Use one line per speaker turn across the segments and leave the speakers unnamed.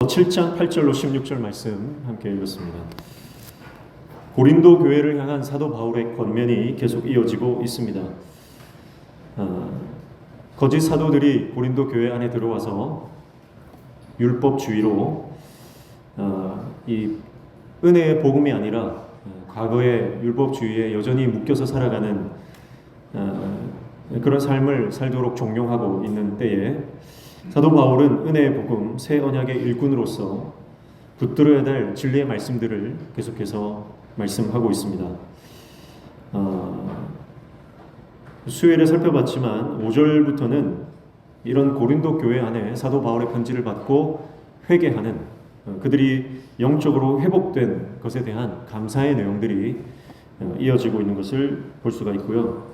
7장 8절로 16절 말씀 함께 읽었습니다. 고린도 교회를 향한 사도 바울의 권면이 계속 이어지고 있습니다. 거짓 사도들이 고린도 교회 안에 들어와서 율법주의로 이 은혜의 복음이 아니라 과거의 율법주의에 여전히 묶여서 살아가는 그런 삶을 살도록 종용하고 있는 때에 사도 바울은 은혜의 복음, 새 언약의 일꾼으로서 붙들어야 될 진리의 말씀들을 계속해서 말씀하고 있습니다. 수요일에 살펴봤지만 5절부터는 이런 고린도 교회 안에 사도 바울의 편지를 받고 회개하는 그들이 영적으로 회복된 것에 대한 감사의 내용들이 이어지고 있는 것을 볼 수가 있고요.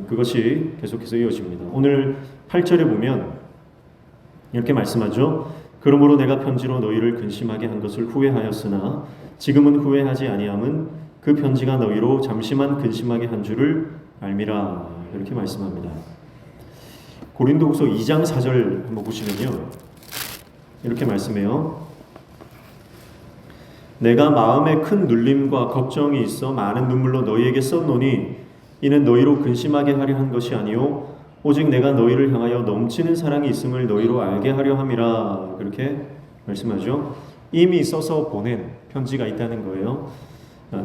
그것이 계속해서 이어집니다. 오늘 8절에 보면 이렇게 말씀하죠. 그러므로 내가 편지로 너희를 근심하게 한 것을 후회하였으나 지금은 후회하지 아니함은 그 편지가 너희로 잠시만 근심하게 한 줄을 알미라. 이렇게 말씀합니다. 고린도후서 2장 4절 한번 보시면요, 이렇게 말씀해요. 내가 마음에 큰 눌림과 걱정이 있어 많은 눈물로 너희에게 썼노니 이는 너희로 근심하게 하려 한 것이 아니요 오직 내가 너희를 향하여 넘치는 사랑이 있음을 너희로 알게 하려 함이라. 그렇게 말씀하죠. 이미 써서 보낸 편지가 있다는 거예요.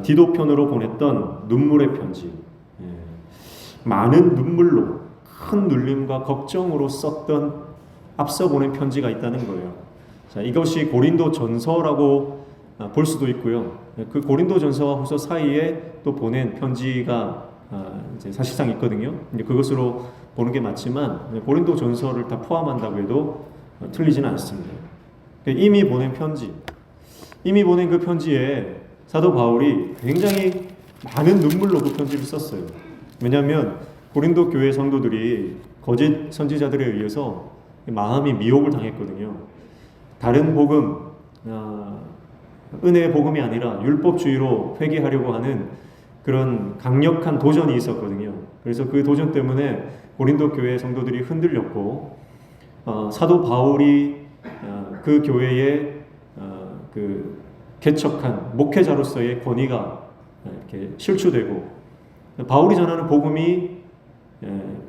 디도편으로 보냈던 눈물의 편지, 많은 눈물로 큰 눌림과 걱정으로 썼던 앞서 보낸 편지가 있다는 거예요. 자, 이것이 고린도 전서라고 볼 수도 있고요. 그 고린도 전서와 후서 사이에 또 보낸 편지가 이제 사실상 있거든요. 이제 그것으로 보는 게 맞지만 고린도 전서를 다 포함한다고 해도 틀리지는 않습니다. 이미 보낸 편지, 이미 보낸 그 편지에 사도 바울이 굉장히 많은 눈물로 그 편지를 썼어요. 왜냐하면 고린도 교회 성도들이 거짓 선지자들에 의해서 마음이 미혹을 당했거든요. 다른 복음, 은혜의 복음이 아니라 율법주의로 회개하려고 하는 그런 강력한 도전이 있었거든요. 그래서 그 도전 때문에 고린도 교회 성도들이 흔들렸고, 사도 바울이 그 교회에 그 개척한 목회자로서의 권위가 이렇게 실추되고, 바울이 전하는 복음이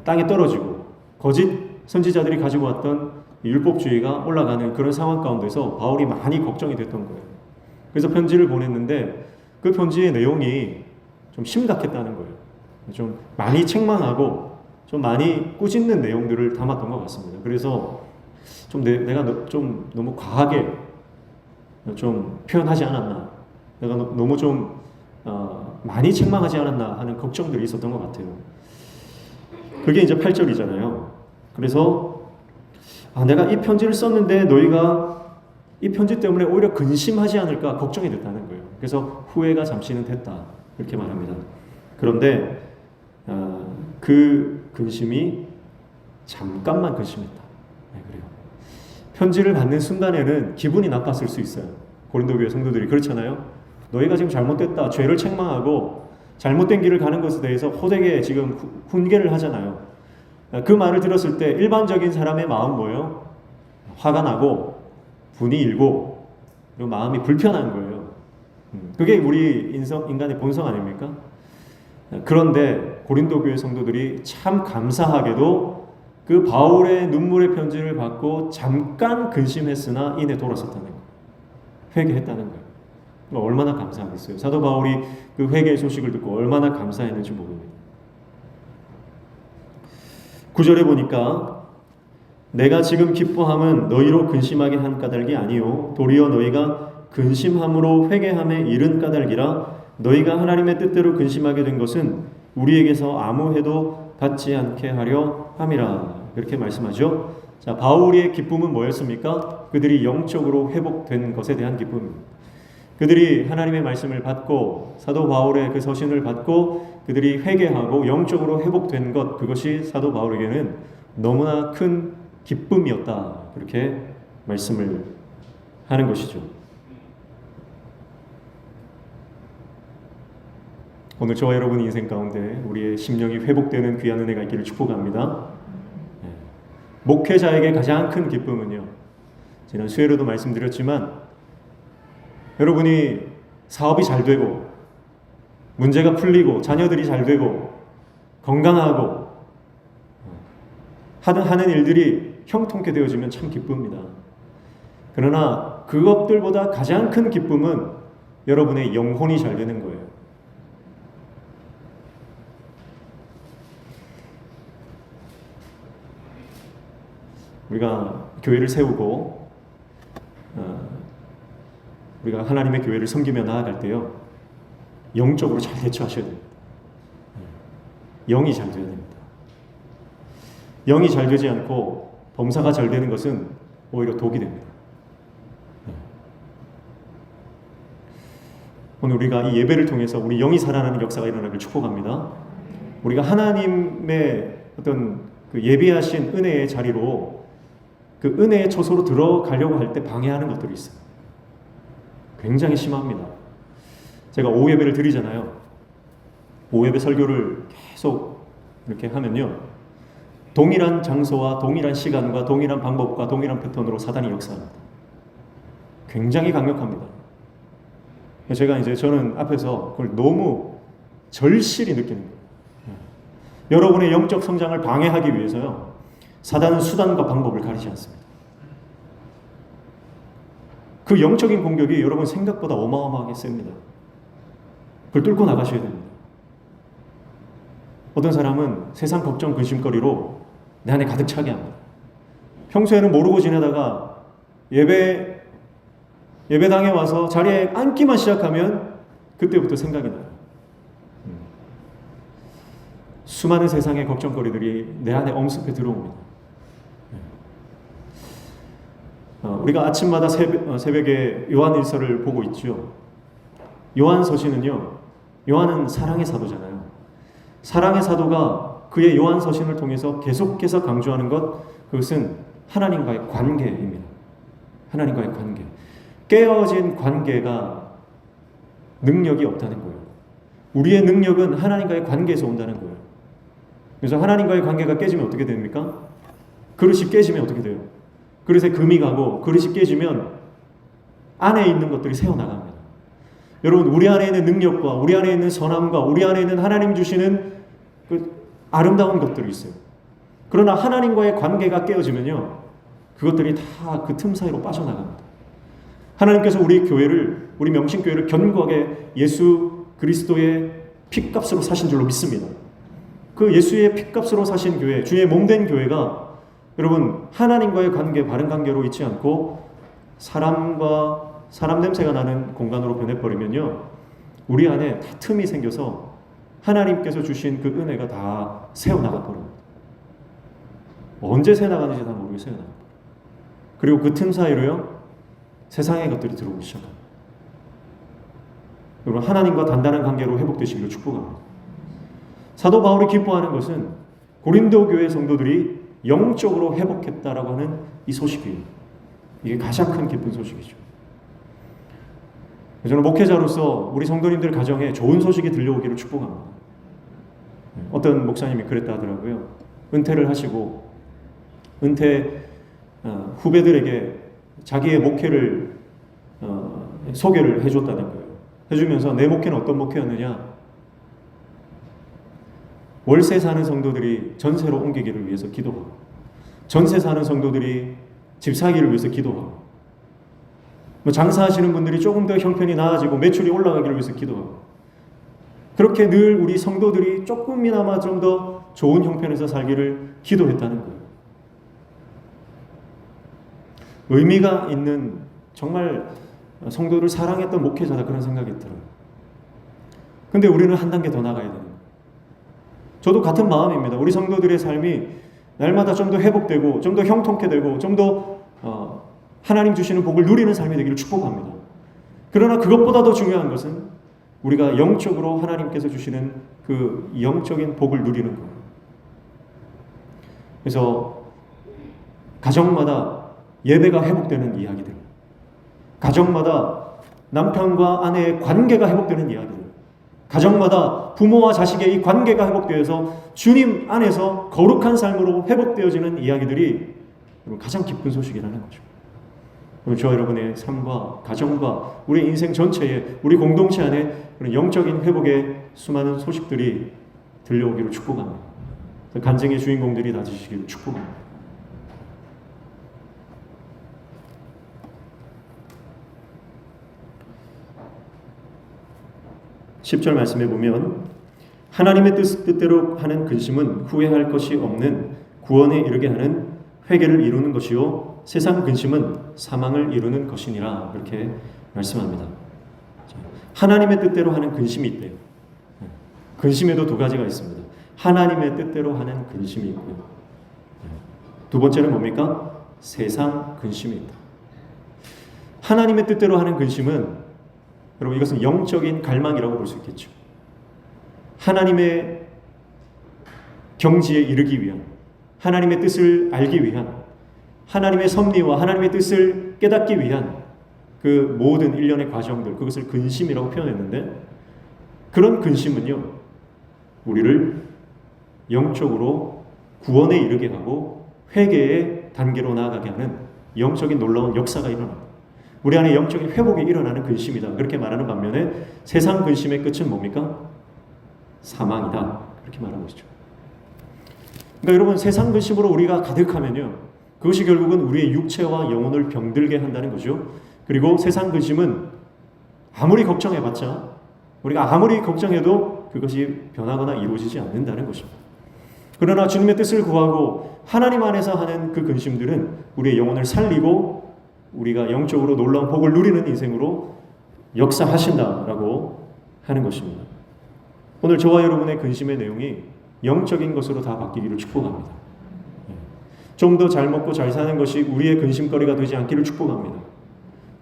땅에 떨어지고 거짓 선지자들이 가지고 왔던 율법주의가 올라가는 그런 상황 가운데서 바울이 많이 걱정이 됐던 거예요. 그래서 편지를 보냈는데 그 편지의 내용이 좀 심각했다는 거예요. 좀 많이 책망하고 좀 많이 꾸짖는 내용들을 담았던 것 같습니다. 그래서 좀 내가 좀 너무 과하게 좀 표현하지 않았나, 내가 너무 좀 많이 책망하지 않았나 하는 걱정들이 있었던 것 같아요. 그게 이제 8절이잖아요. 그래서 내가 이 편지를 썼는데 너희가 이 편지 때문에 오히려 근심하지 않을까 걱정이 됐다는 거예요. 그래서 후회가 잠시는 됐다, 이렇게 말합니다. 그런데 그 근심이 잠깐만 근심했다. 그래요. 편지를 받는 순간에는 기분이 나빴을 수 있어요. 고린도 교회 성도들이 그렇잖아요. 너희가 지금 잘못됐다, 죄를 책망하고 잘못된 길을 가는 것에 대해서 호되게 지금 훈계를 하잖아요. 그 말을 들었을 때 일반적인 사람의 마음 뭐예요? 화가 나고 분이 일고 그리고 마음이 불편한 거예요. 그게 우리 인간의 본성 아닙니까? 그런데 고린도 교회 성도들이 참 감사하게도 그 바울의 눈물의 편지를 받고 잠깐 근심했으나 이내 돌아섰다는 거예요. 회개했다는 거예요. 얼마나 감사하겠어요. 사도 바울이 그 회개의 소식을 듣고 얼마나 감사했는지 모릅니다. 9절에 보니까 내가 지금 기뻐함은 너희로 근심하게 한 까닭이 아니요 도리어 너희가 근심함으로 회개함에 이른 까닭이라. 너희가 하나님의 뜻대로 근심하게 된 것은 우리에게서 아무 해도 받지 않게 하려 함이라. 이렇게 말씀하죠. 자, 바울의 기쁨은 뭐였습니까? 그들이 영적으로 회복된 것에 대한 기쁨입니다. 그들이 하나님의 말씀을 받고 사도 바울의 그 서신을 받고 그들이 회개하고 영적으로 회복된 것, 그것이 사도 바울에게는 너무나 큰 기쁨이었다, 그렇게 말씀을 하는 것이죠. 오늘 저와 여러분의 인생 가운데 우리의 심령이 회복되는 귀한 은혜가 있기를 축복합니다. 목회자에게 가장 큰 기쁨은요, 지난 수요일에도 말씀드렸지만 여러분이 사업이 잘 되고 문제가 풀리고 자녀들이 잘 되고 건강하고 하는 일들이 형통케 되어지면 참 기쁩니다. 그러나 그것들보다 가장 큰 기쁨은 여러분의 영혼이 잘 되는 거예요. 우리가 교회를 세우고 우리가 하나님의 교회를 섬기며 나아갈 때요, 영적으로 잘 대처하셔야 됩니다. 영이 잘 되어야 됩니다. 영이 잘 되지 않고 범사가 잘 되는 것은 오히려 독이 됩니다. 오늘 우리가 이 예배를 통해서 우리 영이 살아나는 역사가 일어나길 축복합니다. 우리가 하나님의 어떤 그 예비하신 은혜의 자리로 그 은혜의 처소로 들어가려고 할 때 방해하는 것들이 있어요. 굉장히 심합니다. 제가 오후 예배를 드리잖아요. 오후 예배 설교를 계속 이렇게 하면요, 동일한 장소와 동일한 시간과 동일한 방법과 동일한 패턴으로 사단이 역사합니다. 굉장히 강력합니다. 저는 앞에서 그걸 너무 절실히 느끼는 거예요. 여러분의 영적 성장을 방해하기 위해서요, 사단은 수단과 방법을 가리지 않습니다. 그 영적인 공격이 여러분 생각보다 어마어마하게 셉니다. 그걸 뚫고 나가셔야 됩니다. 어떤 사람은 세상 걱정 근심거리로 내 안에 가득 차게 합니다. 평소에는 모르고 지내다가 예배당에 와서 자리에 앉기만 시작하면 그때부터 생각이 나요. 수많은 세상의 걱정거리들이 내 안에 엄습해 들어옵니다. 우리가 아침마다 새벽에 요한일서를 보고 있죠. 요한서신은요, 요한은 사랑의 사도잖아요. 사랑의 사도가 그의 요한서신을 통해서 계속해서 강조하는 그것은 하나님과의 관계입니다. 하나님과의 관계. 깨어진 관계가 능력이 없다는 거예요. 우리의 능력은 하나님과의 관계에서 온다는 거예요. 그래서 하나님과의 관계가 깨지면 어떻게 됩니까? 그릇이 깨지면 어떻게 돼요? 그릇에 금이 가고 그릇이 깨지면 안에 있는 것들이 새어나갑니다. 여러분, 우리 안에 있는 능력과 우리 안에 있는 선함과 우리 안에 있는 하나님 주시는 그 아름다운 것들이 있어요. 그러나 하나님과의 관계가 깨어지면요, 그것들이 다 그 틈 사이로 빠져나갑니다. 하나님께서 우리 명신교회를 견고하게 예수 그리스도의 핏값으로 사신 줄로 믿습니다. 그 예수의 핏값으로 사신 교회, 주의 몸된 교회가 여러분 하나님과의 관계, 바른 관계로 있지 않고 사람 냄새가 나는 공간으로 변해버리면요, 우리 안에 다 틈이 생겨서 하나님께서 주신 그 은혜가 다 새어나가 버립니다. 언제 새어나가는지 다 모르게 새어나갑니다. 그리고 그 틈 사이로요, 세상의 것들이 들어오기 시작합니다. 여러분, 하나님과 단단한 관계로 회복되시기를 축복합니다. 사도 바울이 기뻐하는 것은 고린도 교회 성도들이 영적으로 회복했다라고 하는 이 소식이에요. 이게 가장 큰 기쁜 소식이죠. 저는 목회자로서 우리 성도님들 가정에 좋은 소식이 들려오기를 축복합니다. 어떤 목사님이 그랬다 하더라고요. 은퇴를 하시고 은퇴 후배들에게 자기의 목회를 소개를 해줬다는 거예요. 해주면서 내 목회는 어떤 목회였느냐? 월세 사는 성도들이 전세로 옮기기를 위해서 기도하고, 전세 사는 성도들이 집 사기를 위해서 기도하고, 장사하시는 분들이 조금 더 형편이 나아지고 매출이 올라가기를 위해서 기도하고, 그렇게 늘 우리 성도들이 조금이나마 좀 더 좋은 형편에서 살기를 기도했다는 거예요. 의미가 있는, 정말 성도를 사랑했던 목회자다, 그런 생각이 들어요. 근데 우리는 한 단계 더 나가야 돼요. 저도 같은 마음입니다. 우리 성도들의 삶이 날마다 좀 더 회복되고 좀 더 형통케 되고 좀 더 하나님 주시는 복을 누리는 삶이 되기를 축복합니다. 그러나 그것보다 더 중요한 것은 우리가 영적으로 하나님께서 주시는 그 영적인 복을 누리는 거예요. 그래서 가정마다 예배가 회복되는 이야기들, 가정마다 남편과 아내의 관계가 회복되는 이야기들, 가정마다 부모와 자식의 이 관계가 회복되어서 주님 안에서 거룩한 삶으로 회복되어지는 이야기들이 가장 기쁜 소식이라는 거죠. 저와 여러분의 삶과 가정과 우리 인생 전체에, 우리 공동체 안에 그런 영적인 회복의 수많은 소식들이 들려오기를 축복합니다. 간증의 주인공들이 다지시기를 축복합니다. 10절 말씀에 보면 하나님의 뜻대로 하는 근심은 후회할 것이 없는 구원에 이르게 하는 회개를 이루는 것이요 세상 근심은 사망을 이루는 것이니라 그렇게 말씀합니다. 하나님의 뜻대로 하는 근심이 있대요. 근심에도 두 가지가 있습니다. 하나님의 뜻대로 하는 근심이 있고요. 두 번째는 뭡니까? 세상 근심이 있다. 하나님의 뜻대로 하는 근심은 여러분 이것은 영적인 갈망이라고 볼 수 있겠죠. 하나님의 경지에 이르기 위한, 하나님의 뜻을 알기 위한, 하나님의 섭리와 하나님의 뜻을 깨닫기 위한 그 모든 일련의 과정들, 그것을 근심이라고 표현했는데, 그런 근심은요 우리를 영적으로 구원에 이르게 하고 회개의 단계로 나아가게 하는 영적인 놀라운 역사가 일어납니다. 우리 안에 영적인 회복이 일어나는 근심이다 그렇게 말하는 반면에 세상 근심의 끝은 뭡니까? 사망이다 그렇게 말하고 있죠. 그러니까 여러분 세상 근심으로 우리가 가득하면요 그것이 결국은 우리의 육체와 영혼을 병들게 한다는 거죠. 그리고 세상 근심은 아무리 걱정해봤자, 우리가 아무리 걱정해도 그것이 변하거나 이루어지지 않는다는 것입니다. 그러나 주님의 뜻을 구하고 하나님 안에서 하는 그 근심들은 우리의 영혼을 살리고 우리가 영적으로 놀라운 복을 누리는 인생으로 역사하신다라고 하는 것입니다. 오늘 저와 여러분의 근심의 내용이 영적인 것으로 다 바뀌기를 축복합니다. 좀 더 잘 먹고 잘 사는 것이 우리의 근심거리가 되지 않기를 축복합니다.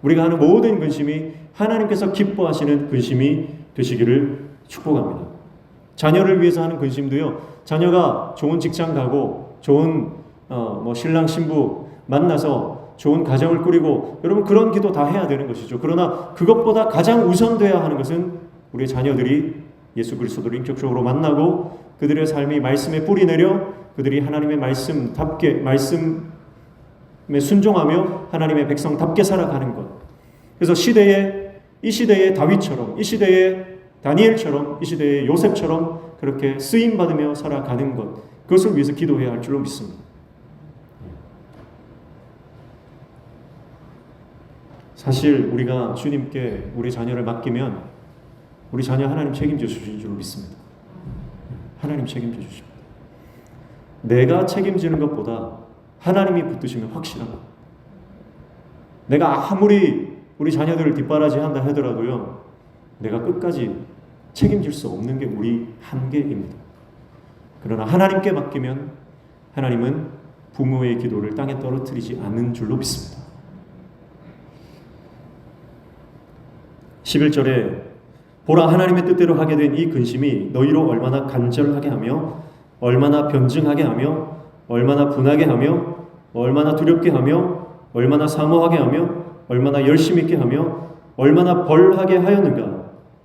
우리가 하는 모든 근심이 하나님께서 기뻐하시는 근심이 되시기를 축복합니다. 자녀를 위해서 하는 근심도요, 자녀가 좋은 직장 가고 좋은 신랑 신부 만나서 좋은 가정을 꾸리고, 여러분 그런 기도 다 해야 되는 것이죠. 그러나 그것보다 가장 우선돼야 하는 것은 우리의 자녀들이 예수 그리스도를 인격적으로 만나고 그들의 삶이 말씀에 뿌리 내려 그들이 하나님의 말씀답게, 말씀에 순종하며 하나님의 백성답게 살아가는 것. 그래서 이 시대의 다윗처럼, 이 시대의 다니엘처럼, 이 시대의 요셉처럼 그렇게 쓰임받으며 살아가는 것, 그것을 위해서 기도해야 할 줄로 믿습니다. 사실 우리가 주님께 우리 자녀를 맡기면 우리 자녀 하나님 책임져 주실 줄로 믿습니다. 하나님 책임져 주십니다. 내가 책임지는 것보다 하나님이 붙드시면 확실합니다. 내가 아무리 우리 자녀들을 뒷바라지한다 하더라도요, 내가 끝까지 책임질 수 없는 게 우리 한계입니다. 그러나 하나님께 맡기면 하나님은 부모의 기도를 땅에 떨어뜨리지 않는 줄로 믿습니다. 11절에 보라 하나님의 뜻대로 하게 된 이 근심이 너희로 얼마나 간절하게 하며 얼마나 변증하게 하며 얼마나 분하게 하며 얼마나 두렵게 하며 얼마나 사모하게 하며 얼마나 열심 있게 하며 얼마나 벌하게 하였는가.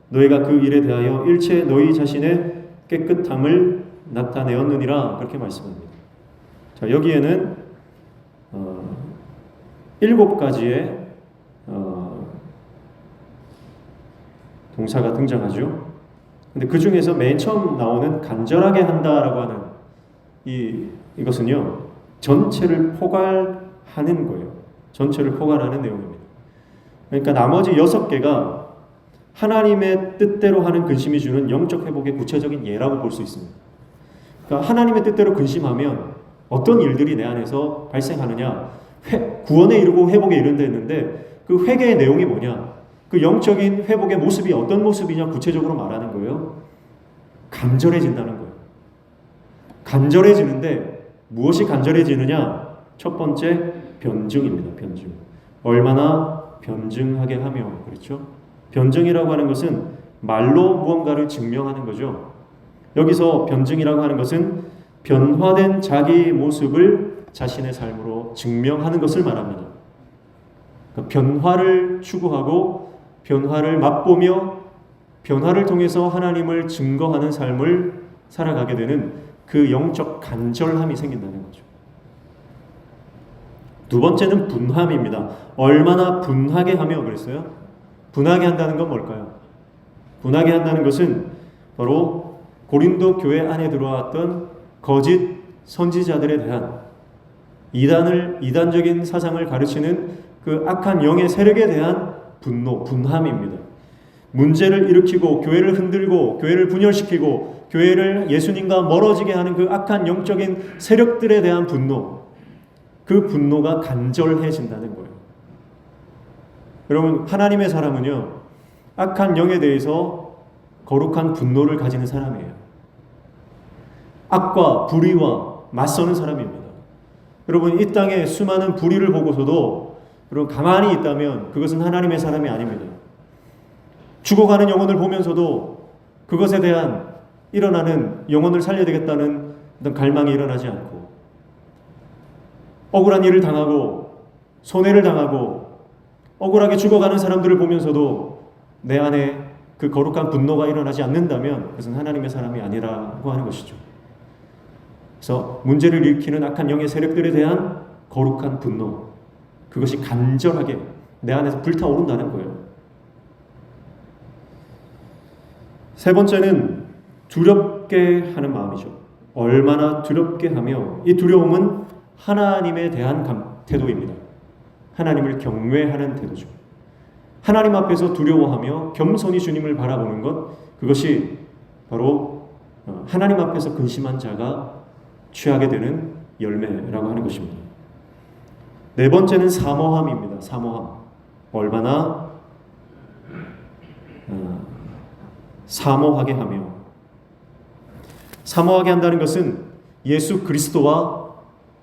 너희가 그 일에 대하여 일체 너희 자신의 깨끗함을 나타내었느니라 그렇게 말씀합니다. 자, 여기에는 7가지의 동사가 등장하죠. 근데 그 중에서 맨 처음 나오는 간절하게 한다라고 하는 이것은요, 전체를 포괄하는 거예요. 전체를 포괄하는 내용입니다. 그러니까 나머지 6개가 하나님의 뜻대로 하는 근심이 주는 영적 회복의 구체적인 예라고 볼 수 있습니다. 그러니까 하나님의 뜻대로 근심하면 어떤 일들이 내 안에서 발생하느냐, 구원에 이르고 회복에 이른다 했는데 그 회개의 내용이 뭐냐, 그 영적인 회복의 모습이 어떤 모습이냐 구체적으로 말하는 거예요. 간절해진다는 거예요. 간절해지는데 무엇이 간절해지느냐? 첫 번째 변증입니다. 변증. 얼마나 변증하게 하며, 그렇죠? 변증이라고 하는 것은 말로 무언가를 증명하는 거죠. 여기서 변증이라고 하는 것은 변화된 자기 모습을 자신의 삶으로 증명하는 것을 말합니다. 그러니까 변화를 추구하고 변화를 맛보며 변화를 통해서 하나님을 증거하는 삶을 살아가게 되는 그 영적 간절함이 생긴다는 거죠. 두 번째는 분함입니다. 얼마나 분하게 하며 그랬어요? 분하게 한다는 건 뭘까요? 분하게 한다는 것은 바로 고린도 교회 안에 들어왔던 거짓 선지자들에 대한 이단적인 사상을 가르치는 그 악한 영의 세력에 대한 분노, 분함입니다. 문제를 일으키고 교회를 흔들고 교회를 분열시키고 교회를 예수님과 멀어지게 하는 그 악한 영적인 세력들에 대한 분노, 그 분노가 간절해진다는 거예요. 여러분, 하나님의 사람은요, 악한 영에 대해서 거룩한 분노를 가지는 사람이에요. 악과 불의와 맞서는 사람입니다. 여러분, 이 땅에 수많은 불의를 보고서도 여러분 가만히 있다면 그것은 하나님의 사람이 아닙니다. 죽어가는 영혼을 보면서도 그것에 대한 일어나는 영혼을 살려야 되겠다는 어떤 갈망이 일어나지 않고, 억울한 일을 당하고 손해를 당하고 억울하게 죽어가는 사람들을 보면서도 내 안에 그 거룩한 분노가 일어나지 않는다면 그것은 하나님의 사람이 아니라고 하는 것이죠. 그래서 문제를 일으키는 악한 영의 세력들에 대한 거룩한 분노, 그것이 간절하게 내 안에서 불타오른다는 거예요. 세 번째는 두렵게 하는 마음이죠. 얼마나 두렵게 하며, 이 두려움은 하나님에 대한 태도입니다. 하나님을 경외하는 태도죠. 하나님 앞에서 두려워하며 겸손히 주님을 바라보는 것, 그것이 바로 하나님 앞에서 근심한 자가 취하게 되는 열매라고 하는 것입니다. 네 번째는 사모함입니다. 사모함. 얼마나 사모하게 하며, 사모하게 한다는 것은 예수 그리스도와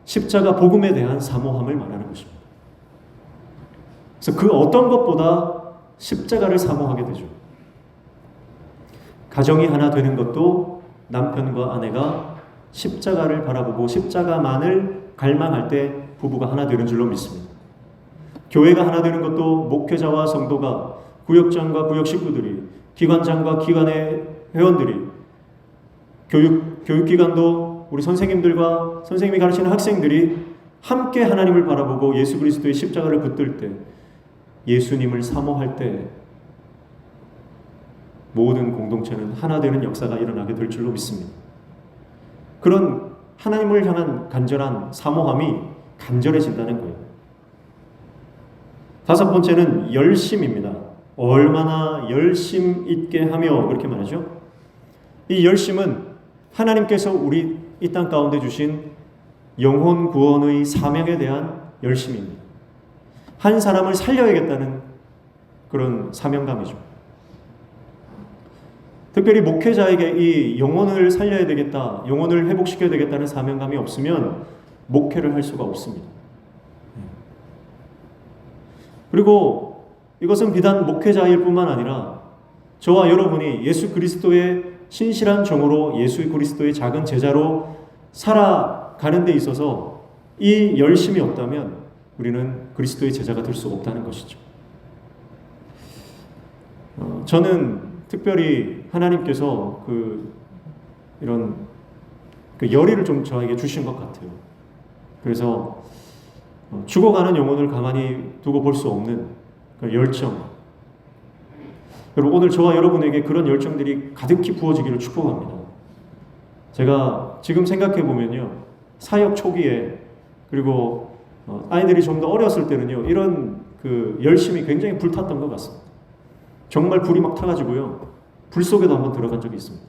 십자가 복음에 대한 사모함을 말하는 것입니다. 그래서 그 어떤 것보다 십자가를 사모하게 되죠. 가정이 하나 되는 것도 남편과 아내가 십자가를 바라보고 십자가만을 갈망할 때 부부가 하나 되는 줄로 믿습니다. 교회가 하나 되는 것도 목회자와 성도가, 구역장과 구역 식구들이, 기관장과 기관의 회원들이, 교육기관도 우리 선생님들과 선생님이 가르치는 학생들이 함께 하나님을 바라보고 예수 그리스도의 십자가를 붙들 때, 예수님을 사모할 때 모든 공동체는 하나 되는 역사가 일어나게 될 줄로 믿습니다. 그런 하나님을 향한 간절한 사모함이 간절해진다는 거예요. 다섯 번째는 열심입니다. 얼마나 열심 있게 하며, 그렇게 말하죠. 이 열심은 하나님께서 우리 이 땅 가운데 주신 영혼 구원의 사명에 대한 열심입니다. 한 사람을 살려야겠다는 그런 사명감이죠. 특별히 목회자에게 이 영혼을 살려야 되겠다, 영혼을 회복시켜야 되겠다는 사명감이 없으면 목회를 할 수가 없습니다. 그리고 이것은 비단 목회자일 뿐만 아니라 저와 여러분이 예수 그리스도의 신실한 종으로, 예수 그리스도의 작은 제자로 살아가는 데 있어서 이 열심이 없다면 우리는 그리스도의 제자가 될 수 없다는 것이죠. 저는 특별히 하나님께서 이런 열의를 좀 저에게 주신 것 같아요. 그래서 죽어가는 영혼을 가만히 두고 볼 수 없는 그 열정. 그리고 오늘 저와 여러분에게 그런 열정들이 가득히 부어지기를 축복합니다. 제가 지금 생각해 보면요, 사역 초기에, 그리고 아이들이 좀 더 어렸을 때는요, 이런 그 열심이 굉장히 불탔던 것 같습니다. 정말 불이 막 타가지고요, 불 속에도 한번 들어간 적이 있습니다.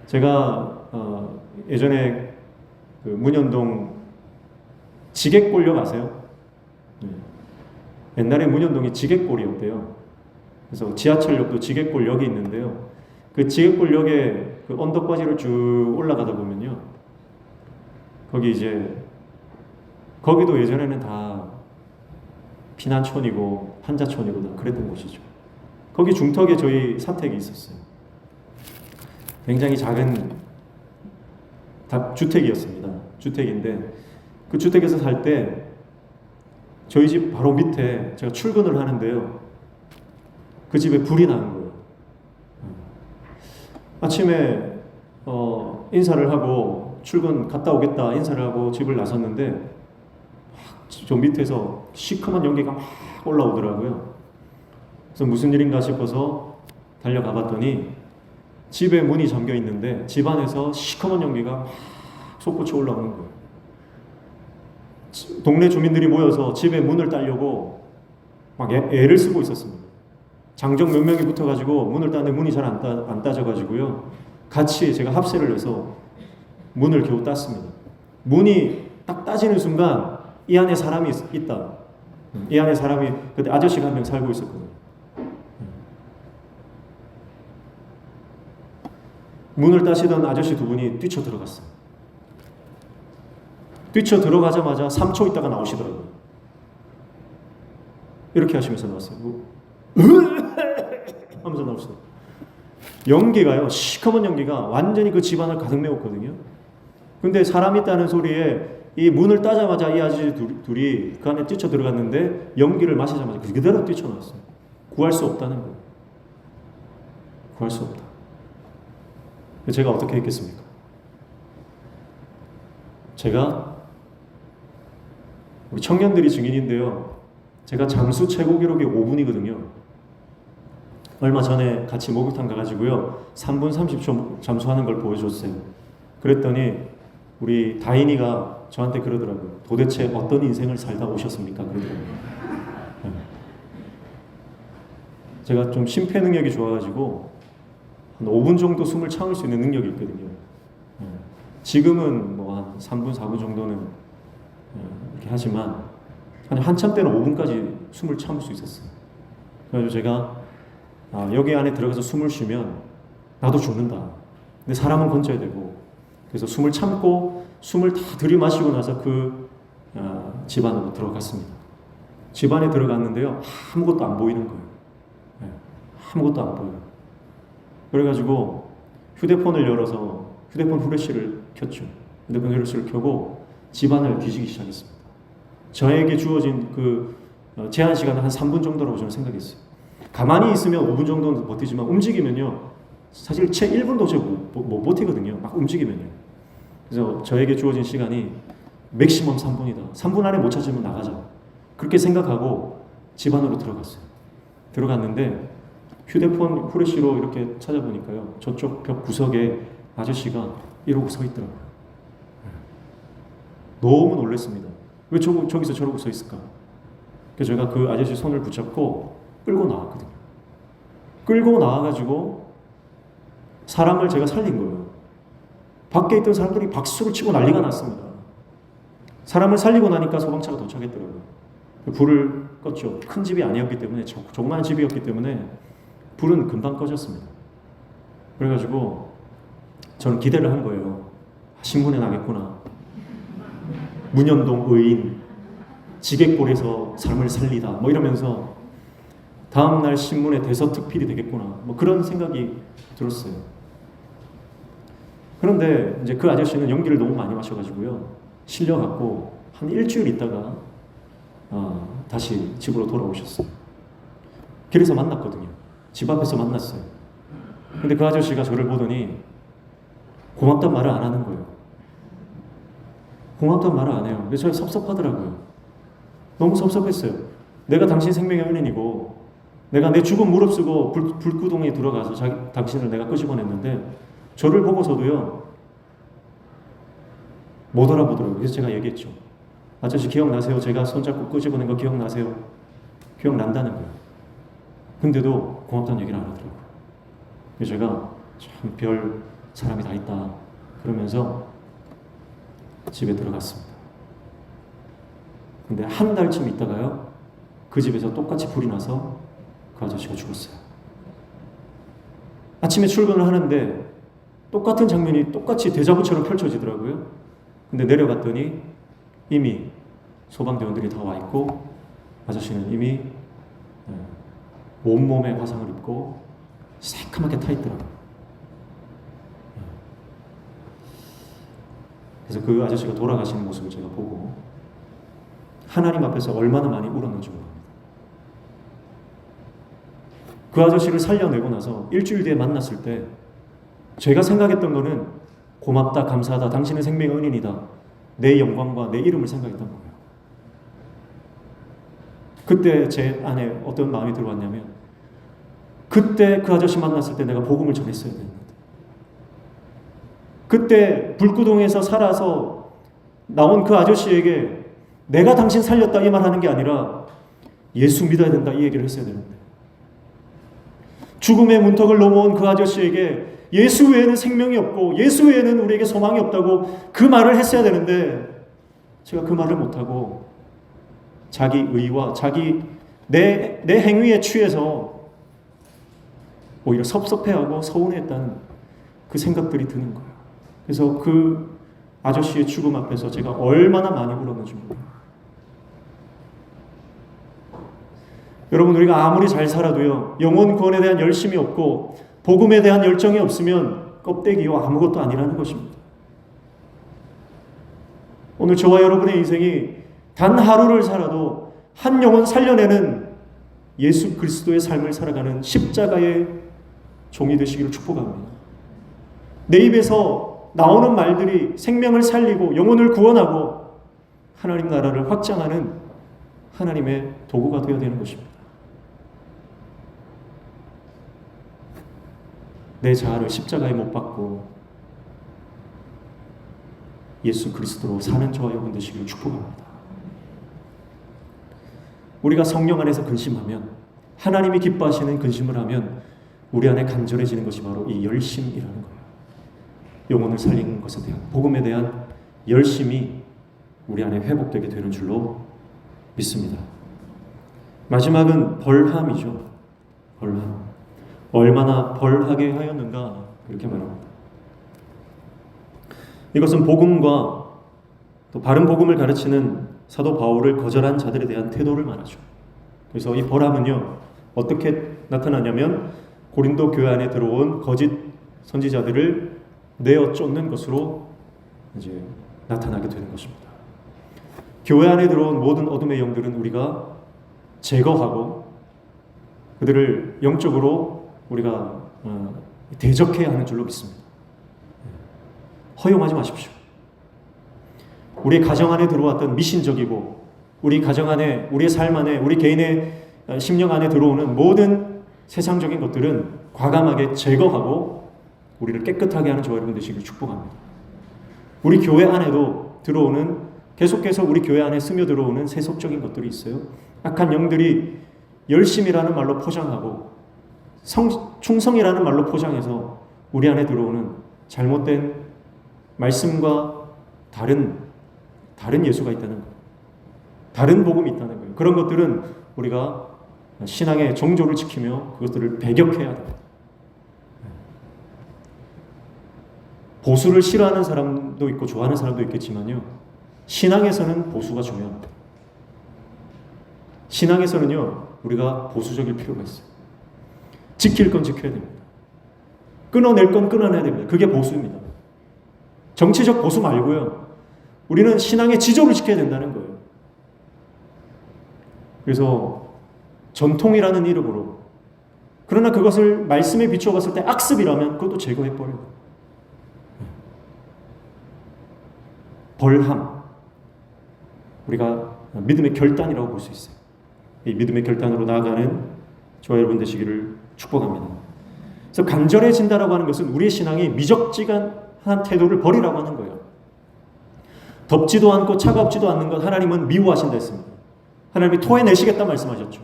제가 예전에 그 문현동 지객골역 아세요? 옛날에 문현동이 지객골이었대요. 그래서 지하철역도 지객골역이 있는데요. 그 지객골역에 그 언덕바지를 쭉 올라가다 보면요, 거기도 예전에는 다 피난촌이고 환자촌이고 다 그랬던 곳이죠. 거기 중턱에 저희 사택이 있었어요. 굉장히 작은 주택이었습니다. 주택인데 그 주택에서 살 때 저희 집 바로 밑에 제가 출근을 하는데요, 그 집에 불이 나는 거예요. 아침에 인사를 하고 출근 갔다 오겠다 인사를 하고 집을 나섰는데 저 밑에서 시커먼 연기가 막 올라오더라고요. 그래서 무슨 일인가 싶어서 달려가 봤더니 집에 문이 잠겨 있는데 집 안에서 시커먼 연기가 막 솟구쳐 올라오는 거예요. 동네 주민들이 모여서 집에 문을 따려고 막 애를 쓰고 있었습니다. 장정 몇 명이 붙어가지고 문을 따는데 문이 잘 안 따져가지고요. 같이 제가 합세를 해서 문을 겨우 땄습니다. 문이 딱 따지는 순간 이 안에 사람이 있다. 이 안에 사람이 그때 아저씨가 한 명 살고 있었거든요. 문을 따시던 아저씨 두 분이 뛰쳐 들어갔어요. 뛰쳐 들어가자마자 3초 있다가 나오시더라고요. 이렇게 하시면서 나왔어요. 하면서 나오시더라고요. 연기가요, 시커먼 연기가 완전히 그 집안을 가득 메웠거든요. 근데 사람 있다는 소리에 이 문을 따자마자 이 아저씨 둘이 그 안에 뛰쳐 들어갔는데 연기를 마시자마자 그대로 뛰쳐나왔어요. 구할 수 없다는 거예요. 구할 수 없다. 제가 어떻게 했겠습니까? 제가 우리 청년들이 증인인데요. 제가 잠수 최고 기록이 5분이거든요. 얼마 전에 같이 목욕탕 가가지고요. 3분 30초 잠수하는 걸 보여줬어요. 그랬더니 우리 다인이가 저한테 그러더라고요. 도대체 어떤 인생을 살다 오셨습니까? 그러더라고요. 제가 좀 심폐 능력이 좋아가지고 한 5분 정도 숨을 참을 수 있는 능력이 있거든요. 지금은 뭐 한 3분, 4분 정도는 이렇게 하지만 한참 때는 5분까지 숨을 참을 수 있었어요. 그래서 제가 여기 안에 들어가서 숨을 쉬면 나도 죽는다. 근데 사람은 건져야 되고 그래서 숨을 참고 숨을 다 들이마시고 나서 그 집 안으로 들어갔습니다. 집 안에 들어갔는데요. 아무것도 안 보이는 거예요. 아무것도 안 보여요. 그래가지고 휴대폰을 열어서 휴대폰 후레쉬를 켰죠. 휴대폰 후레쉬를 켜고 집안을 뒤지기 시작했습니다. 저에게 주어진 그 제한 시간은 한 3분 정도라고 저는 생각했어요. 가만히 있으면 5분 정도는 버티지만 움직이면요. 사실 채 1분도 제가 못 버티거든요. 막 움직이면요. 그래서 저에게 주어진 시간이 맥시멈 3분이다. 3분 안에 못 찾으면 나가자. 그렇게 생각하고 집 안으로 들어갔어요. 들어갔는데 휴대폰 후레쉬로 이렇게 찾아보니까요. 저쪽 벽 구석에 아저씨가 이러고 서 있더라고요. 너무 놀랐습니다. 왜 저기서 저러고 서 있을까? 그래서 제가 그 아저씨 손을 붙잡고 끌고 나왔거든요. 끌고 나와가지고 사람을 제가 살린 거예요. 밖에 있던 사람들이 박수를 치고 난리가 났습니다. 사람을 살리고 나니까 소방차가 도착했더라고요. 불을 껐죠. 큰 집이 아니었기 때문에 조그마한 집이었기 때문에 불은 금방 꺼졌습니다. 그래가지고 저는 기대를 한 거예요. 신문에 나겠구나. 문현동 의인 지객골에서 삶을 살리다 뭐 이러면서 다음날 신문에 대서특필이 되겠구나 뭐 그런 생각이 들었어요. 그런데 이제 그 아저씨는 연기를 너무 많이 마셔가지고요. 실려갖고 한 일주일 있다가 다시 집으로 돌아오셨어요. 길에서 만났거든요. 집 앞에서 만났어요. 근데 그 아저씨가 저를 보더니 고맙단 말을 안 하는 거예요. 고맙단 말을 안 해요. 그래서 저희 섭섭하더라고요. 너무 섭섭했어요. 내가 당신 생명의 은인이고 내가 내 죽음 무릅쓰고 불구덩이에 들어가서 당신을 내가 끄집어냈는데 저를 보고서도요 못 알아보더라고요. 그래서 제가 얘기했죠. 아저씨 기억나세요? 제가 손잡고 끄집어낸 거 기억나세요? 기억난다는 거예요. 근데도 고맙다는 얘기를 안 하더라고요. 그래서 제가 참 별 사람이 다 있다 그러면서 집에 들어갔습니다. 근데 한 달쯤 있다가요 그 집에서 똑같이 불이 나서 그 아저씨가 죽었어요. 아침에 출근을 하는데 똑같은 장면이 똑같이 데자부처럼 펼쳐지더라고요. 근데 내려갔더니 이미 소방대원들이 다 와 있고 아저씨는 이미 온몸에 화상을 입고 새카맣게 타 있더라고요. 그래서 그 아저씨가 돌아가시는 모습을 제가 보고 하나님 앞에서 얼마나 많이 울었는지 모릅니다. 그 아저씨를 살려내고 나서 일주일 뒤에 만났을 때 제가 생각했던 거는 고맙다, 감사하다, 당신은 생명의 은인이다. 내 영광과 내 이름을 생각했던 거예요. 그때 제 안에 어떤 마음이 들어왔냐면, 그때 그 아저씨 만났을 때 내가 복음을 전했어야 되는데, 그때 불구동에서 살아서 나온 그 아저씨에게 내가 당신 살렸다 이 말 하는 게 아니라 예수 믿어야 된다 이 얘기를 했어야 되는데, 죽음의 문턱을 넘어온 그 아저씨에게 예수 외에는 생명이 없고 예수 외에는 우리에게 소망이 없다고 그 말을 했어야 되는데, 제가 그 말을 못하고 자기 의와 자기 내 행위에 취해서 오히려 섭섭해하고 서운했다는 그 생각들이 드는 거예요. 그래서 그 아저씨의 죽음 앞에서 제가 얼마나 많이 울었는지 몰라요. 여러분, 우리가 아무리 잘 살아도요, 영혼 구원에 대한 열심이 없고 복음에 대한 열정이 없으면 껍데기와 아무것도 아니라는 것입니다. 오늘 저와 여러분의 인생이 단 하루를 살아도 한 영혼 살려내는 예수 그리스도의 삶을 살아가는 십자가의 종이 되시기를 축복합니다. 내 입에서 나오는 말들이 생명을 살리고 영혼을 구원하고 하나님 나라를 확장하는 하나님의 도구가 되어야 되는 것입니다. 내 자아를 십자가에 못 박고 예수 그리스도로 사는 저와 여러분 되시기를 축복합니다. 우리가 성령 안에서 근심하면, 하나님이 기뻐하시는 근심을 하면 우리 안에 간절해지는 것이 바로 이 열심이라는 거예요. 영혼을 살리는 것에 대한, 복음에 대한 열심이 우리 안에 회복되게 되는 줄로 믿습니다. 마지막은 벌함이죠. 벌함. 얼마나 벌하게 하였는가 이렇게 말합니다. 이것은 복음과 또 바른 복음을 가르치는 사도 바울을 거절한 자들에 대한 태도를 말하죠. 그래서 이 벌함은요, 어떻게 나타나냐면 고린도 교회 안에 들어온 거짓 선지자들을 내어 쫓는 것으로 이제 나타나게 되는 것입니다. 교회 안에 들어온 모든 어둠의 영들은 우리가 제거하고 그들을 영적으로 우리가 대적해야 하는 줄로 믿습니다. 허용하지 마십시오. 우리 가정 안에 들어왔던 미신적이고 우리 가정 안에, 우리의 삶 안에, 우리 개인의 심령 안에 들어오는 모든 세상적인 것들은 과감하게 제거하고 우리를 깨끗하게 하는 저와 여러분 되시길 축복합니다. 우리 교회 안에도 들어오는, 계속해서 우리 교회 안에 스며들어오는 세속적인 것들이 있어요. 악한 영들이 열심이라는 말로 포장하고 충성이라는 말로 포장해서 우리 안에 들어오는 잘못된 말씀과 다른 예수가 있다는 거예요. 다른 복음이 있다는 거예요. 그런 것들은 우리가 신앙의 정조를 지키며 그것들을 배격해야 됩니다. 보수를 싫어하는 사람도 있고 좋아하는 사람도 있겠지만요, 신앙에서는 보수가 중요합니다. 신앙에서는요, 우리가 보수적일 필요가 있어요. 지킬 건 지켜야 됩니다. 끊어낼 건 끊어내야 됩니다. 그게 보수입니다. 정치적 보수 말고요, 우리는 신앙의 지조를 지켜야 된다는 거예요. 그래서 전통이라는 이름으로, 그러나 그것을 말씀에 비추어 봤을 때 악습이라면 그것도 제거해버려요. 벌함, 우리가 믿음의 결단이라고 볼 수 있어요. 이 믿음의 결단으로 나아가는 저와 여러분 되시기를 축복합니다. 그래서 간절해진다라고 하는 것은 우리의 신앙이 미적지간한 태도를 버리라고 하는 거예요. 덥지도 않고 차갑지도 않는 것 하나님은 미워하신다 했습니다. 하나님이 토해내시겠다 말씀하셨죠.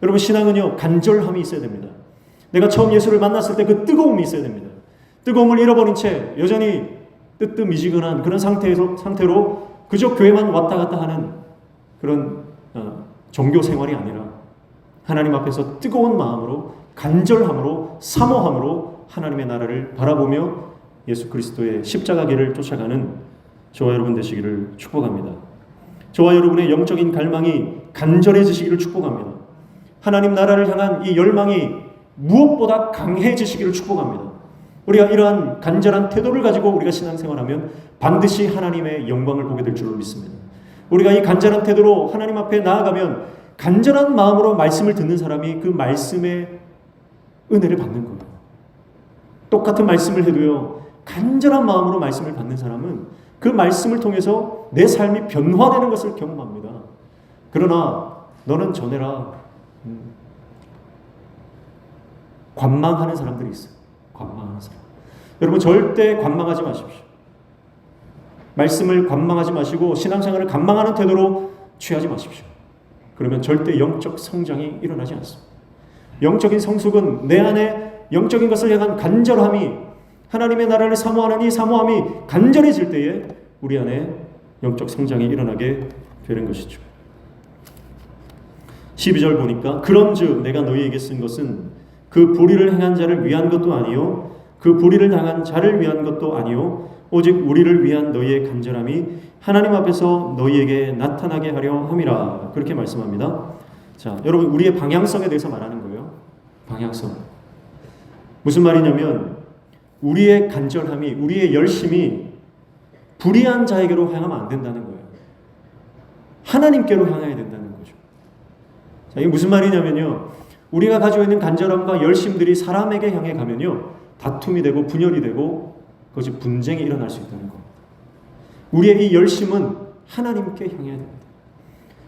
여러분, 신앙은요, 간절함이 있어야 됩니다. 내가 처음 예수를 만났을 때 그 뜨거움이 있어야 됩니다. 뜨거움을 잃어버린 채 여전히 뜨뜻미지근한 그런 상태로 그저 교회만 왔다 갔다 하는 그런 종교 생활이 아니라 하나님 앞에서 뜨거운 마음으로, 간절함으로, 사모함으로 하나님의 나라를 바라보며 예수 그리스도의 십자가 길을 쫓아가는 저와 여러분 되시기를 축복합니다. 저와 여러분의 영적인 갈망이 간절해지시기를 축복합니다. 하나님 나라를 향한 이 열망이 무엇보다 강해지시기를 축복합니다. 우리가 이러한 간절한 태도를 가지고 우리가 신앙생활하면 반드시 하나님의 영광을 보게 될 줄로 믿습니다. 우리가 이 간절한 태도로 하나님 앞에 나아가면 간절한 마음으로 말씀을 듣는 사람이 그 말씀의 은혜를 받는 거예요. 똑같은 말씀을 해도요, 간절한 마음으로 말씀을 받는 사람은 그 말씀을 통해서 내 삶이 변화되는 것을 경험합니다. 그러나 너는 전해라. 관망하는 사람들이 있어요. 관망하는 사람. 여러분 절대 관망하지 마십시오. 말씀을 관망하지 마시고 신앙생활을 관망하는 태도로 취하지 마십시오. 그러면 절대 영적 성장이 일어나지 않습니다. 영적인 성숙은 내 안에 영적인 것을 향한 간절함이, 하나님의 나라를 사모하는 이 사모함이 간절해질 때에 우리 안에 영적 성장이 일어나게 되는 것이죠. 12절 보니까 그런즉 내가 너희에게 쓴 것은 그 불의를 행한 자를 위한 것도 아니요 그 불의를 당한 자를 위한 것도 아니요 오직 우리를 위한 너희의 간절함이 하나님 앞에서 너희에게 나타나게 하려 함이라. 그렇게 말씀합니다. 자, 여러분 우리의 방향성에 대해서 말하는 거예요. 방향성. 무슨 말이냐면 우리의 간절함이, 우리의 열심이 불의한 자에게로 향하면 안 된다는 거예요. 하나님께로 향해야 된다는 거죠. 자, 이게 무슨 말이냐면요. 우리가 가지고 있는 간절함과 열심들이 사람에게 향해 가면요. 다툼이 되고 분열이 되고 그것이 분쟁이 일어날 수 있다는 겁니다. 우리의 이 열심은 하나님께 향해야 됩니다.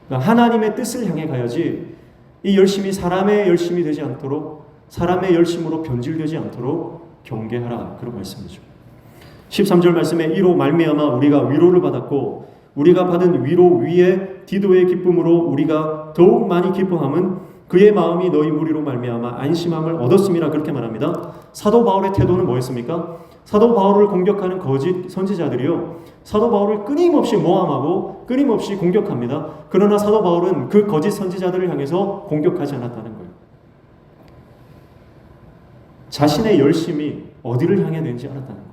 그러니까 하나님의 뜻을 향해 가야지 이 열심이 사람의 열심이 되지 않도록, 사람의 열심으로 변질되지 않도록 경계하라. 그런 말씀이죠. 13절 말씀에 이로 말미암아 우리가 위로를 받았고 우리가 받은 위로 위에 디도의 기쁨으로 우리가 더욱 많이 기뻐함은 그의 마음이 너희 무리로 말미암아 안심함을 얻었음이라. 그렇게 말합니다. 사도 바울의 태도는 뭐였습니까? 사도 바울을 공격하는 거짓 선지자들이요, 사도 바울을 끊임없이 모함하고 끊임없이 공격합니다. 그러나 사도 바울은 그 거짓 선지자들을 향해서 공격하지 않았다는 거예요. 자신의 열심이 어디를 향해 되는지 알았다는 거예요.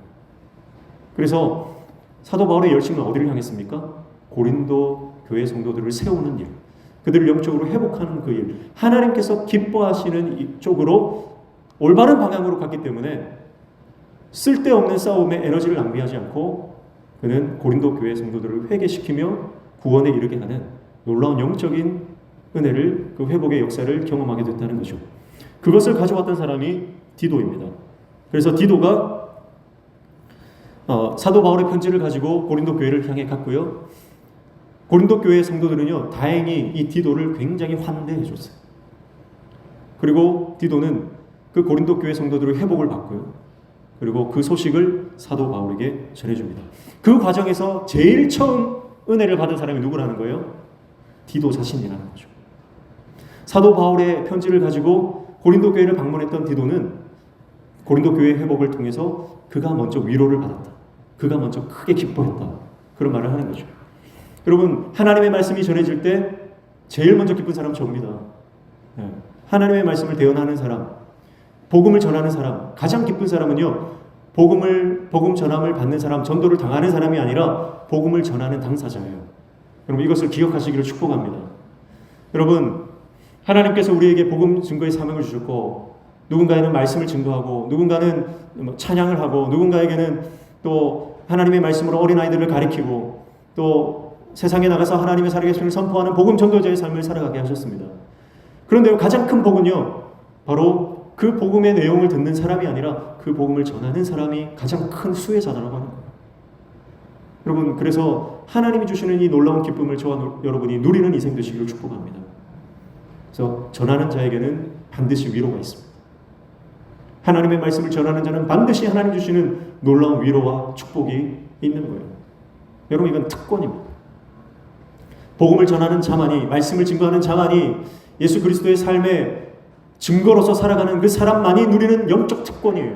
그래서 사도 바울의 열심은 어디를 향했습니까? 고린도 교회 성도들을 세우는 일, 그들을 영적으로 회복하는 그 일, 하나님께서 기뻐하시는 이쪽으로 올바른 방향으로 갔기 때문에 쓸데없는 싸움에 에너지를 낭비하지 않고 그는 고린도 교회 성도들을 회개시키며 구원에 이르게 하는 놀라운 영적인 은혜를, 그 회복의 역사를 경험하게 됐다는 거죠. 그것을 가져왔던 사람이 디도입니다. 그래서 디도가 사도 바울의 편지를 가지고 고린도 교회를 향해 갔고요. 고린도 교회 성도들은요, 다행히 이 디도를 굉장히 환대해 줬어요. 그리고 디도는 그 고린도 교회 성도들의 회복을 받고요. 그리고 그 소식을 사도 바울에게 전해줍니다. 그 과정에서 제일 처음 은혜를 받은 사람이 누구라는 거예요? 디도 자신이라는 거죠. 사도 바울의 편지를 가지고 고린도 교회를 방문했던 디도는 고린도 교회 회복을 통해서 그가 먼저 위로를 받았다. 그가 먼저 크게 기뻐했다. 그런 말을 하는 거죠. 여러분, 하나님의 말씀이 전해질 때 제일 먼저 기쁜 사람은 저입니다. 하나님의 말씀을 대언하는 사람, 복음을 전하는 사람, 가장 기쁜 사람은요, 복음 전함을 받는 사람, 전도를 당하는 사람이 아니라 복음을 전하는 당사자예요. 여러분, 이것을 기억하시기를 축복합니다. 여러분, 하나님께서 우리에게 복음 증거의 사명을 주셨고, 누군가에는 말씀을 증거하고, 누군가는 찬양을 하고, 누군가에게는 또 하나님의 말씀으로 어린아이들을 가리키고, 또 세상에 나가서 하나님의 살아계심을 선포하는 복음 전도자의 삶을 살아가게 하셨습니다. 그런데 가장 큰 복은요, 바로 그 복음의 내용을 듣는 사람이 아니라 그 복음을 전하는 사람이 가장 큰 수혜자라고 하는 거예요. 여러분, 그래서 하나님이 주시는 이 놀라운 기쁨을 저와 여러분이 누리는 인생 되시기를 축복합니다. 그래서 전하는 자에게는 반드시 위로가 있습니다. 하나님의 말씀을 전하는 자는 반드시 하나님 주시는 놀라운 위로와 축복이 있는 거예요. 여러분, 이건 특권입니다. 복음을 전하는 자만이, 말씀을 증거하는 자만이 예수 그리스도의 삶의 증거로서 살아가는 그 사람만이 누리는 영적 특권이에요.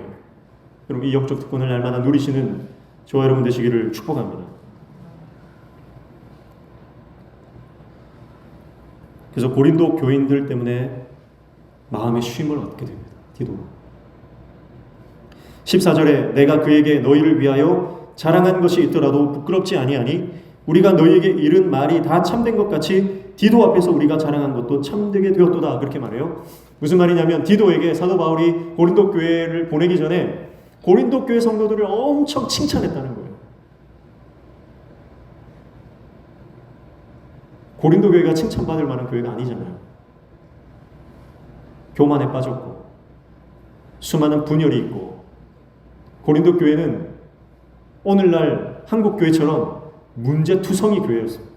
여러분, 이 영적 특권을 날마다 누리시는 저와 여러분 되시기를 축복합니다. 그래서 고린도 교인들 때문에 마음의 쉼을 얻게 됩니다. 디도. 14절에 내가 그에게 너희를 위하여 자랑한 것이 있더라도 부끄럽지 아니하니 우리가 너희에게 이른 말이 다 참된 것 같이 디도 앞에서 우리가 자랑한 것도 참되게 되었도다. 그렇게 말해요. 무슨 말이냐면 디도에게 사도 바울이 고린도 교회를 보내기 전에 고린도 교회 성도들을 엄청 칭찬했다는 거예요. 고린도 교회가 칭찬받을 만한 교회가 아니잖아요. 교만에 빠졌고 수많은 분열이 있고, 고린도 교회는 오늘날 한국 교회처럼 문제투성이 교회였습니다.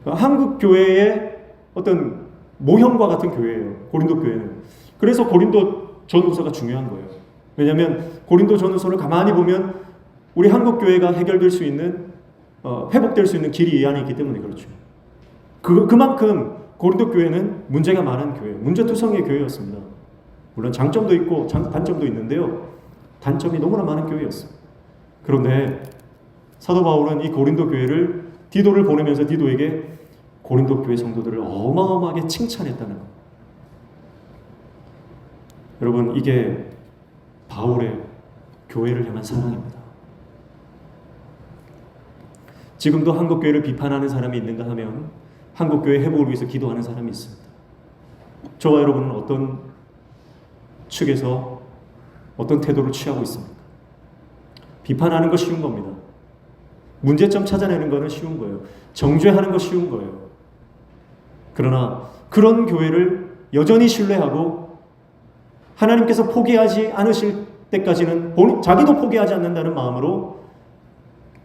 한국 교회의 어떤 모형과 같은 교회예요. 고린도 교회는. 그래서 고린도 전후서가 중요한 거예요. 왜냐하면 고린도 전후서를 가만히 보면 우리 한국 교회가 해결될 수 있는 회복될 수 있는 길이 이 안에 있기 때문에 그렇죠. 그만큼 고린도 교회는 문제가 많은 교회, 문제투성의 교회였습니다. 물론 장점도 있고 단점도 있는데요. 단점이 너무나 많은 교회였어요. 그런데 사도 바울은 이 고린도 교회를 디도를 보내면서 디도에게 고린도 교회 성도들을 어마어마하게 칭찬했다는 것. 여러분, 이게 바울의 교회를 향한 사랑입니다. 지금도 한국 교회를 비판하는 사람이 있는가 하면 한국 교회 회복을 위해서 기도하는 사람이 있습니다. 저와 여러분은 어떤 측에서 어떤 태도를 취하고 있습니까? 비판하는 거 쉬운 겁니다. 문제점 찾아내는 거는 쉬운 거예요. 정죄하는 거 쉬운 거예요. 그러나 그런 교회를 여전히 신뢰하고 하나님께서 포기하지 않으실 때까지는 자기도 포기하지 않는다는 마음으로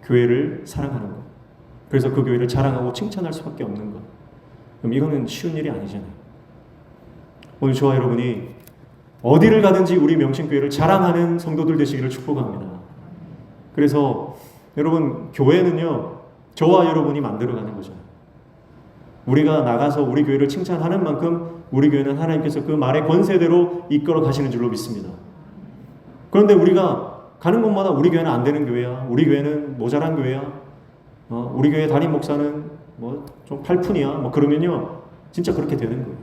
교회를 사랑하는 것. 그래서 그 교회를 자랑하고 칭찬할 수밖에 없는 것. 그럼 이거는 쉬운 일이 아니잖아요. 오늘 저와 여러분이 어디를 가든지 우리 명신교회를 자랑하는 성도들 되시기를 축복합니다. 그래서 여러분, 교회는요, 저와 여러분이 만들어가는 거죠. 우리가 나가서 우리 교회를 칭찬하는 만큼 우리 교회는 하나님께서 그 말의 권세대로 이끌어 가시는 줄로 믿습니다. 그런데 우리가 가는 곳마다 우리 교회는 안 되는 교회야, 우리 교회는 모자란 교회야, 우리 교회 담임 목사는 뭐 좀 팔푼이야, 뭐 그러면요, 진짜 그렇게 되는 거예요.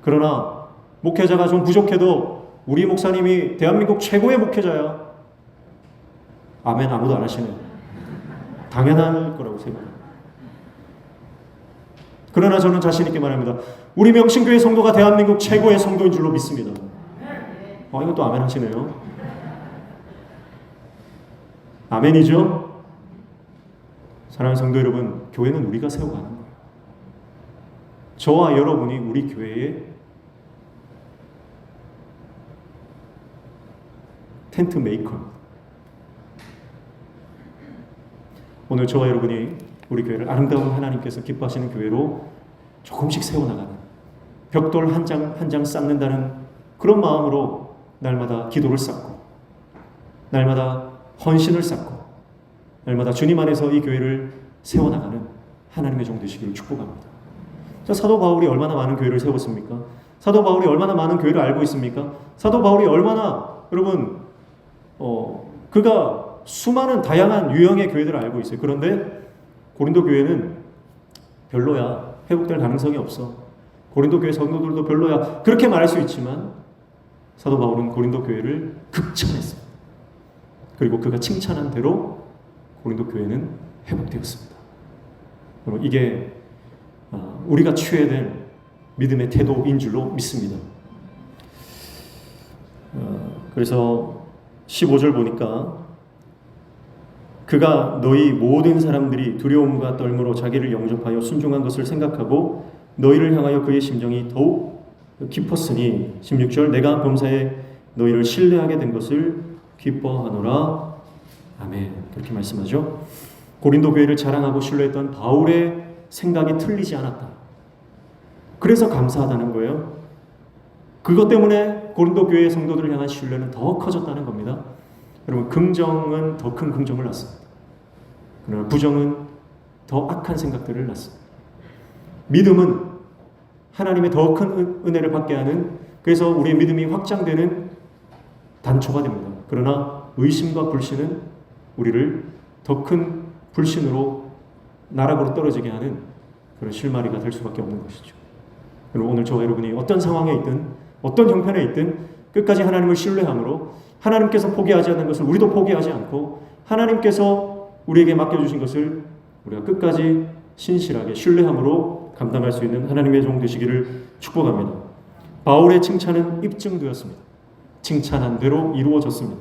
그러나 목회자가 좀 부족해도 우리 목사님이 대한민국 최고의 목회자야. 아멘. 아무도 안 하시네요. 당연할 거라고 생각합니다. 그러나 저는 자신 있게 말합니다. 우리 명신교회 성도가 대한민국 최고의 성도인 줄로 믿습니다. 이것도 아멘 하시네요. 아멘이죠? 사랑하는 성도 여러분, 교회는 우리가 세워가는 거예요. 저와 여러분이 우리 교회의 텐트 메이커입니다. 오늘 저와 여러분이 우리 교회를 아름다운 하나님께서 기뻐하시는 교회로 조금씩 세워나가는, 벽돌 한 장 한 장 쌓는다는 그런 마음으로 날마다 기도를 쌓고, 날마다 헌신을 쌓고, 날마다 주님 안에서 이 교회를 세워나가는 하나님의 종 되시기를 축복합니다. 사도 바울이 얼마나 많은 교회를 세웠습니까? 사도 바울이 얼마나 많은 교회를 알고 있습니까? 사도 바울이 얼마나, 여러분, 그가 수많은 다양한 유형의 교회들을 알고 있어요. 그런데 고린도 교회는 별로야. 회복될 가능성이 없어. 고린도 교회 성도들도 별로야. 그렇게 말할 수 있지만 사도 바울은 고린도 교회를 극찬했어요. 그리고 그가 칭찬한 대로 고린도 교회는 회복되었습니다. 여러분, 이게 우리가 취해야 될 믿음의 태도인 줄로 믿습니다. 그래서 15절 보니까 그가 너희 모든 사람들이 두려움과 떨므로 자기를 영접하여 순종한 것을 생각하고 너희를 향하여 그의 심정이 더욱 깊었으니 16절 내가 범사에 너희를 신뢰하게 된 것을 기뻐하노라. 아멘. 그렇게 말씀하죠. 고린도 교회를 자랑하고 신뢰했던 바울의 생각이 틀리지 않았다. 그래서 감사하다는 거예요. 그것 때문에 고린도 교회의 성도들을 향한 신뢰는 더 커졌다는 겁니다. 여러분, 긍정은 더 큰 긍정을 낳습니다. 그러나 부정은 더 악한 생각들을 낳습니다. 믿음은 하나님의 더 큰 은혜를 받게 하는, 그래서 우리의 믿음이 확장되는 단초가 됩니다. 그러나 의심과 불신은 우리를 더 큰 불신으로 나락으로 떨어지게 하는 그런 실마리가 될 수밖에 없는 것이죠. 그리고 오늘 저와 여러분이 어떤 상황에 있든 어떤 형편에 있든 끝까지 하나님을 신뢰함으로 하나님께서 포기하지 않는 것을 우리도 포기하지 않고 하나님께서 우리에게 맡겨주신 것을 우리가 끝까지 신실하게 신뢰함으로 감당할 수 있는 하나님의 종 되시기를 축복합니다. 바울의 칭찬은 입증되었습니다. 칭찬한 대로 이루어졌습니다.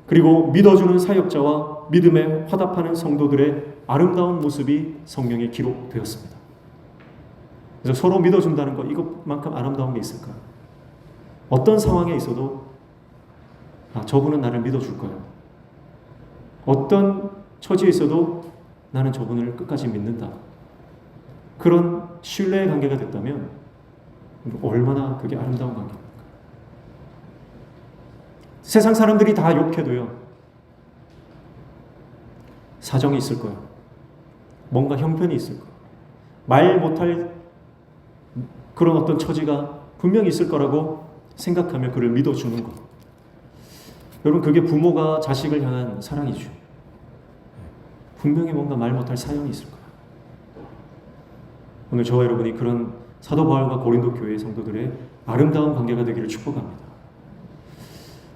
그리고 믿어주는 사역자와 믿음에 화답하는 성도들의 아름다운 모습이 성경에 기록되었습니다. 그래서 서로 믿어준다는 것, 이것만큼 아름다운 게 있을까요? 어떤 상황에 있어도 저분은 나를 믿어줄 거야. 어떤 처지에 있어도 나는 저분을 끝까지 믿는다. 그런 신뢰의 관계가 됐다면 얼마나 그게 아름다운 관계입니까? 세상 사람들이 다 욕해도요, 사정이 있을 거야. 뭔가 형편이 있을 거야. 말 못할 그런 어떤 처지가 분명히 있을 거라고 생각하며 그를 믿어주는 것. 여러분, 그게 부모가 자식을 향한 사랑이죠. 분명히 뭔가 말 못할 사연이 있을 거야. 오늘 저와 여러분이 그런 사도 바울과 고린도 교회 성도들의 아름다운 관계가 되기를 축복합니다.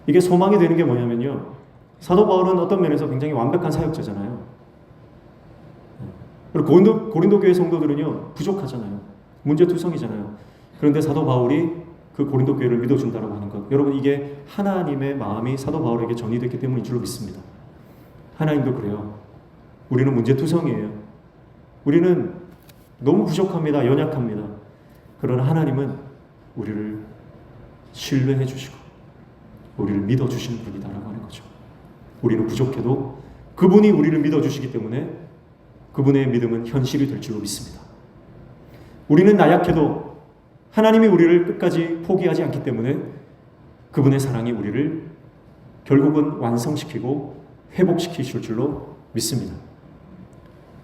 이게 소망이 되는 게 뭐냐면요, 사도 바울은 어떤 면에서 굉장히 완벽한 사역자잖아요. 그리고 고린도 교회 성도들은요, 부족하잖아요. 문제투성이잖아요. 그런데 사도 바울이 그 고린도 교회를 믿어준다고 하는 것, 여러분, 이게 하나님의 마음이 사도 바울에게 전이됐기 때문인 줄로 믿습니다. 하나님도 그래요. 우리는 문제투성이에요. 우리는 너무 부족합니다. 연약합니다. 그러나 하나님은 우리를 신뢰해 주시고 우리를 믿어주시는 분이다라고 하는 거죠. 우리는 부족해도 그분이 우리를 믿어주시기 때문에 그분의 믿음은 현실이 될 줄로 믿습니다. 우리는 나약해도 하나님이 우리를 끝까지 포기하지 않기 때문에 그분의 사랑이 우리를 결국은 완성시키고 회복시키실 줄로 믿습니다.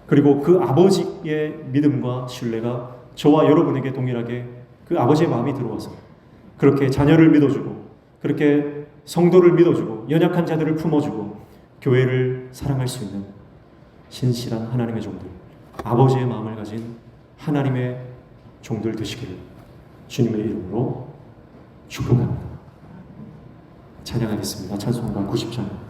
그리고 그 아버지의 믿음과 신뢰가 저와 여러분에게 동일하게 그 아버지의 마음이 들어와서 그렇게 자녀를 믿어주고, 그렇게 성도를 믿어주고, 연약한 자들을 품어주고, 교회를 사랑할 수 있는 신실한 하나님의 종들, 아버지의 마음을 가진 하나님의 종들 되시기를 주님의 이름으로 축복합니다. 찬양하겠습니다. 찬송가 90장.